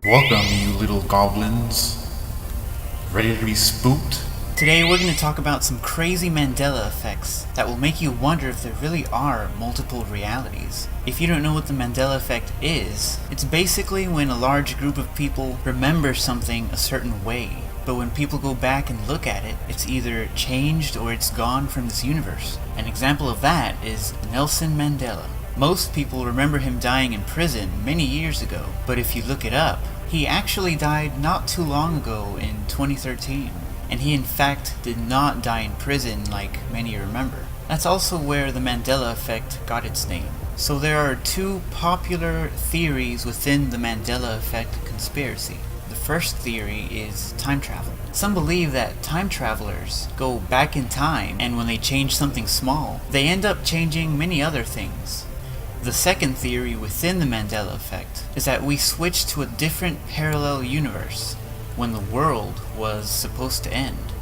Welcome, you little goblins. Ready to be spooked? Today we're going to talk about some crazy Mandela effects that will make you wonder if there really are multiple realities. If you don't know what the Mandela effect is, it's basically when a large group of people remember something a certain way, but when people go back and look at it, it's either changed or it's gone from this universe. An example of that is Nelson Mandela. Most people remember him dying in prison many years ago, but if you look it up, he actually died not too long ago in 2013. And he in fact did not die in prison like many remember. That's also where the Mandela effect got its name. So there are two popular theories within the Mandela effect conspiracy. The first theory is time travel. Some believe that time travelers go back in time, and when they change something small, they end up changing many other things. The second theory within the Mandela effect is that we switched to a different parallel universe when the world was supposed to end.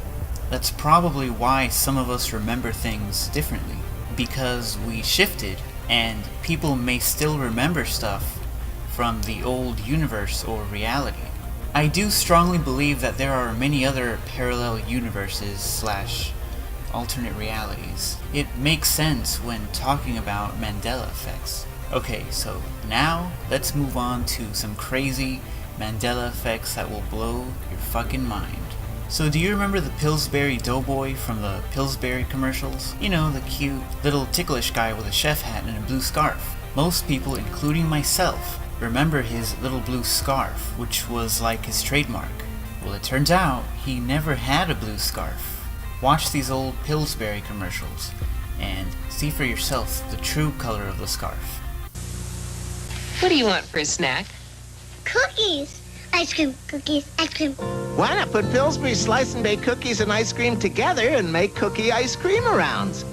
That's probably why some of us remember things differently, because we shifted and people may still remember stuff from the old universe or reality. I do strongly believe that there are many other parallel universes / alternate realities. It makes sense when talking about Mandela effects. Okay, so now let's move on to some crazy Mandela effects that will blow your fucking mind. So do you remember the Pillsbury Doughboy from the Pillsbury commercials? You know, the cute little ticklish guy with a chef hat and a blue scarf. Most people, including myself, remember his little blue scarf, which was like his trademark. Well, it turns out he never had a blue scarf. Watch these old Pillsbury commercials and see for yourself the true color of the scarf. What do you want for a snack? Cookies. Ice cream, cookies, ice cream. Why not put Pillsbury slice and bake cookies and ice cream together and make cookie ice cream arounds?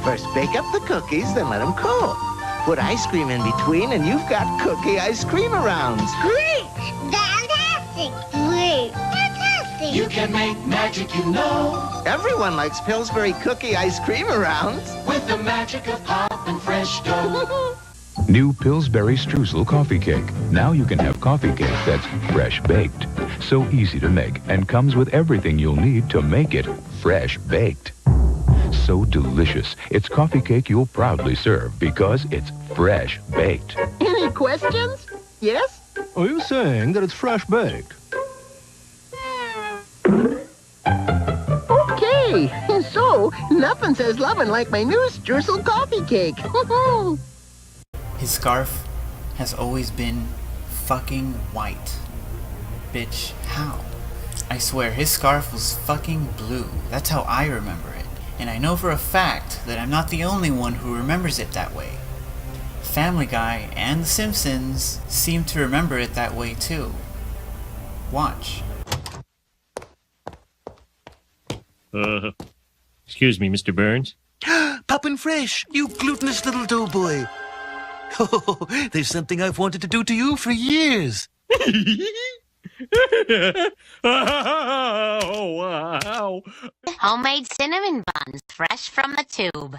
First bake up the cookies, then let them cool. Put ice cream in between and you've got cookie ice cream arounds. Great! Fantastic! Great! Fantastic! You can make magic, you know, Everyone likes Pillsbury cookie ice cream arounds. with the magic of pop and fresh dough. New Pillsbury Streusel Coffee Cake. Now you can have coffee cake that's fresh baked. So easy to make and comes with everything you'll need to make it fresh baked. So delicious, it's coffee cake you'll proudly serve because it's fresh baked. Any questions? Yes? Are you saying that it's fresh baked? Okay, so nothing says lovin' like my new Streusel coffee cake. His scarf has always been fucking white. Bitch, how? I swear his scarf was fucking blue. That's how I remember it. And I know for a fact that I'm not the only one who remembers it that way. Family Guy and The Simpsons seem to remember it that way too. Watch. Excuse me, Mr. Burns. Poppin' fresh, you glutinous little doughboy. Oh, there's something I've wanted to do to you for years. Oh, wow. Homemade cinnamon buns, fresh from the tube.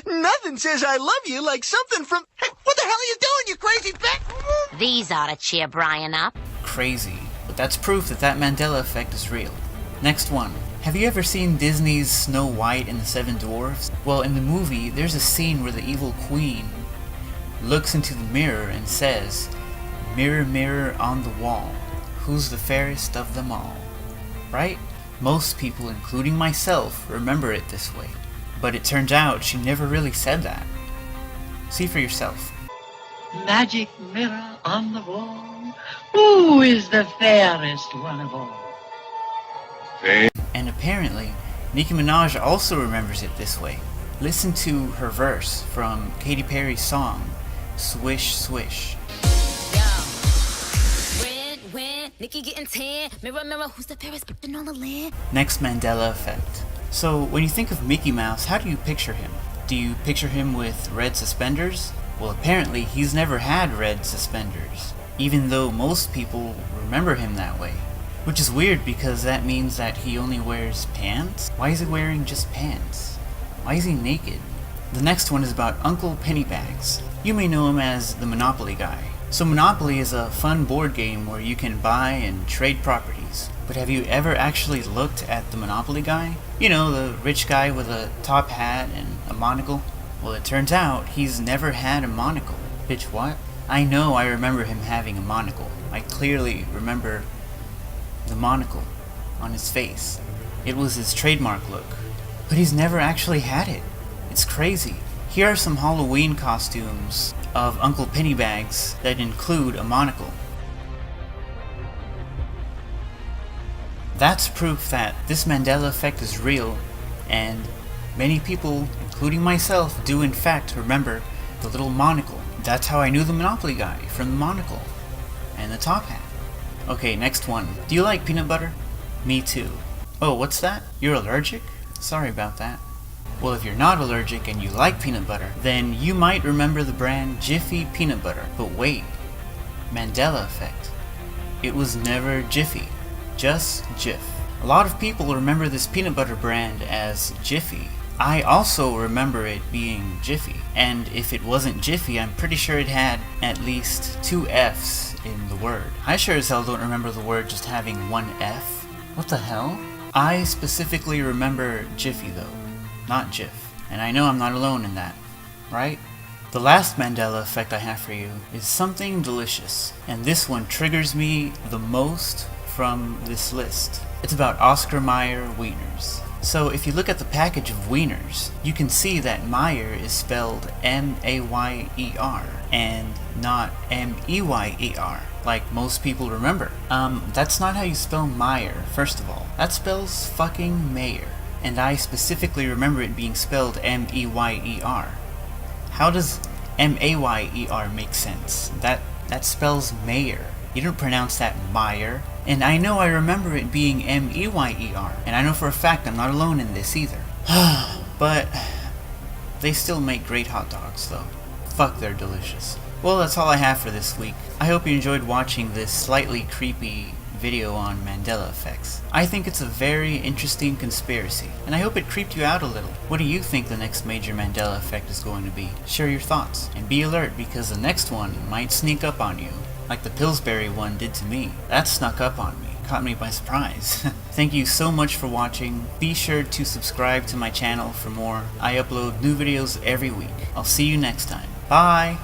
Nothing says I love you like something from... Hey, what the hell are you doing, you crazy bitch? These ought to cheer Brian up. Crazy. But that's proof that that Mandela effect is real. Next one. Have you ever seen Disney's Snow White and the Seven Dwarfs? Well, in the movie, there's a scene where the evil queen looks into the mirror and says, "Mirror, mirror on the wall, who's the fairest of them all?" Right? Most people, including myself, remember it this way. But it turns out she never really said that. See for yourself. Magic mirror on the wall, who is the fairest one of all? And apparently, Nicki Minaj also remembers it this way. Listen to her verse from Katy Perry's song, Swish Swish. Nikki getting tan. Mirror, mirror, who's the fairest in all the land? Next Mandela effect. So when you think of Mickey Mouse, how do you picture him? Do you picture him with red suspenders? Well, apparently he's never had red suspenders, even though most people remember him that way. Which is weird because that means that he only wears pants? Why is he wearing just pants? Why is he naked? The next one is about Uncle Pennybags. You may know him as the Monopoly guy. So Monopoly is a fun board game where you can buy and trade properties. But have you ever actually looked at the Monopoly guy? You know, the rich guy with a top hat and a monocle? Well, it turns out he's never had a monocle. Bitch, what? I know I remember him having a monocle. I clearly remember the monocle on his face. It was his trademark look. But he's never actually had it. It's crazy. Here are some Halloween costumes of Uncle Pennybags that include a monocle. That's proof that this Mandela effect is real, and many people, including myself, do in fact remember the little monocle. That's how I knew the Monopoly guy, from the monocle and the top hat. Okay, next one. Do you like peanut butter? Me too. Oh, what's that? You're allergic? Sorry about that. Well, if you're not allergic and you like peanut butter, then you might remember the brand Jiffy Peanut Butter. But wait, Mandela effect. It was never Jiffy, just Jif. A lot of people remember this peanut butter brand as Jiffy. I also remember it being Jiffy, and if it wasn't Jiffy, I'm pretty sure it had at least 2 F's in the word. I sure as hell don't remember the word just having 1 F. What the hell? I specifically remember Jiffy though, not Jif, and I know I'm not alone in that, right? The last Mandela effect I have for you is something delicious, and this one triggers me the most from this list. It's about Oscar Mayer wieners. So if you look at the package of wieners, you can see that Mayer is spelled M-A-Y-E-R and not M-E-Y-E-R, like most people remember. That's not how you spell Mayer, first of all. That spells fucking Mayer, and I specifically remember it being spelled M-E-Y-E-R. How does M-A-Y-E-R make sense? That spells Mayer. You don't pronounce that Meyer. And I know I remember it being M-E-Y-E-R. And I know for a fact I'm not alone in this either. But they still make great hot dogs though. Fuck, they're delicious. Well, that's all I have for this week. I hope you enjoyed watching this slightly creepy video on Mandela effects. I think it's a very interesting conspiracy, and I hope it creeped you out a little. What do you think the next major Mandela effect is going to be? Share your thoughts, and be alert because the next one might sneak up on you, like the Pillsbury one did to me. That snuck up on me, caught me by surprise. Thank you so much for watching. Be sure to subscribe to my channel for more. I upload new videos every week. I'll see you next time. Bye!